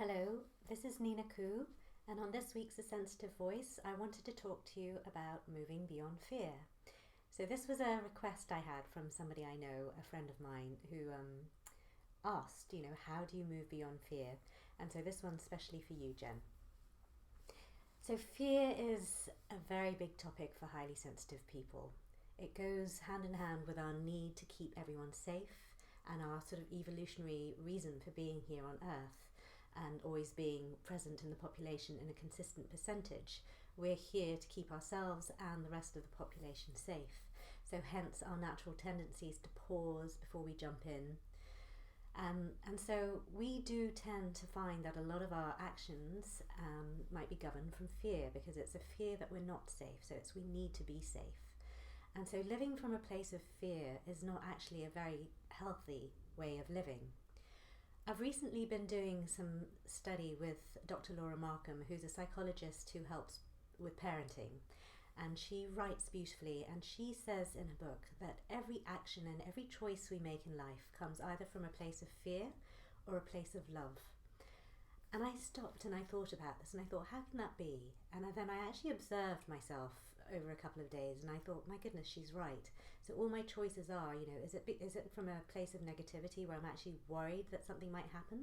Hello, this is Nina Koo, and on this week's A Sensitive Voice, I wanted to talk to you about moving beyond fear. So this was a request I had from somebody I know, a friend of mine, who asked, how do you move beyond fear? And so this one's especially for you, Jen. So fear is a very big topic for highly sensitive people. It goes hand in hand with our need to keep everyone safe and our sort of evolutionary reason for being here on Earth and always being present in the population in a consistent percentage. We're here to keep ourselves and the rest of the population safe. So hence our natural tendencies to pause before we jump in. And so we do tend to find that a lot of our actions might be governed from fear, because it's a fear that we're not safe, so we need to be safe. And so living from a place of fear is not actually a very healthy way of living. I've recently been doing some study with Dr. Laura Markham, who's a psychologist who helps with parenting. And she writes beautifully, and she says in her book that every action and every choice we make in life comes either from a place of fear or a place of love. And I stopped and I thought about this, and I thought, how can that be? And then I actually observed myself over a couple of days, and I thought, my goodness, she's right. So all my choices are, is it from a place of negativity where I'm actually worried that something might happen,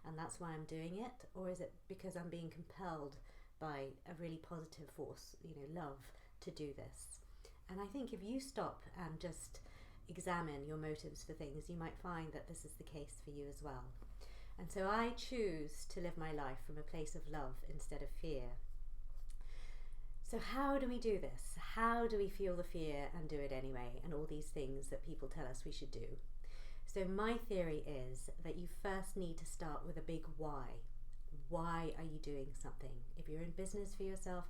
and that's why I'm doing it? Or is it because I'm being compelled by a really positive force, love, to do this? And I think if you stop and just examine your motives for things, you might find that this is the case for you as well. And so I choose to live my life from a place of love instead of fear. So how do we do this? How do we feel the fear and do it anyway, and all these things that people tell us we should do? So my theory is that you first need to start with a big why. Why are you doing something? If you're in business for yourself,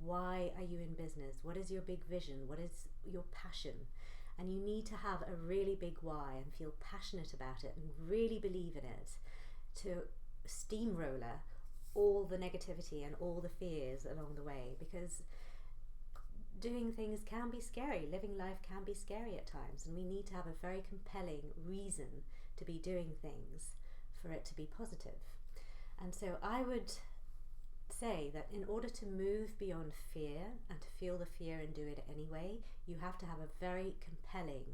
why are you in business? What is your big vision? What is your passion? And you need to have a really big why and feel passionate about it and really believe in it to steamroller all the negativity and all the fears along the way, because doing things can be scary. Living life can be scary at times, and we need to have a very compelling reason to be doing things for it to be positive. And so I would say that in order to move beyond fear and to feel the fear and do it anyway, you have to have a very compelling,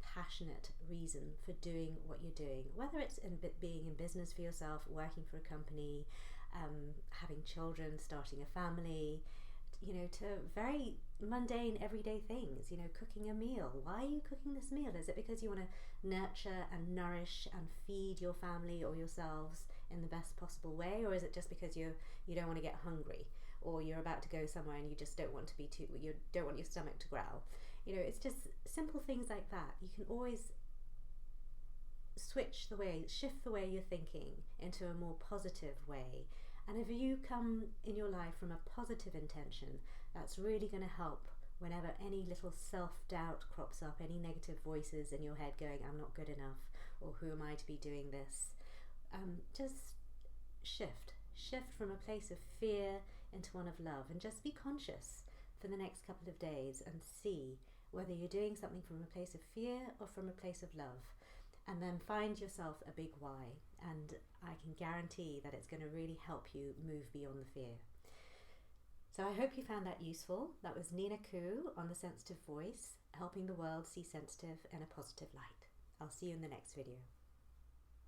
passionate reason for doing what you're doing, whether it's being in business for yourself, working for a company, having children, starting a family, to very mundane everyday things, cooking a meal. Why are you cooking this meal? Is it because you want to nurture and nourish and feed your family or yourselves in the best possible way? Or is it just because you don't want to get hungry, or you're about to go somewhere and you just don't want you don't want your stomach to growl? It's just simple things like that. You can always shift the way you're thinking into a more positive way. And if you come in your life from a positive intention, that's really going to help whenever any little self-doubt crops up, any negative voices in your head going, I'm not good enough, or who am I to be doing this? Just shift from a place of fear into one of love, and just be conscious for the next couple of days and see whether you're doing something from a place of fear or from a place of love. And then find yourself a big why, and I can guarantee that it's going to really help you move beyond the fear. So I hope you found that useful. That was Nina Koo on The Sensitive Voice, helping the world see sensitive in a positive light. I'll see you in the next video.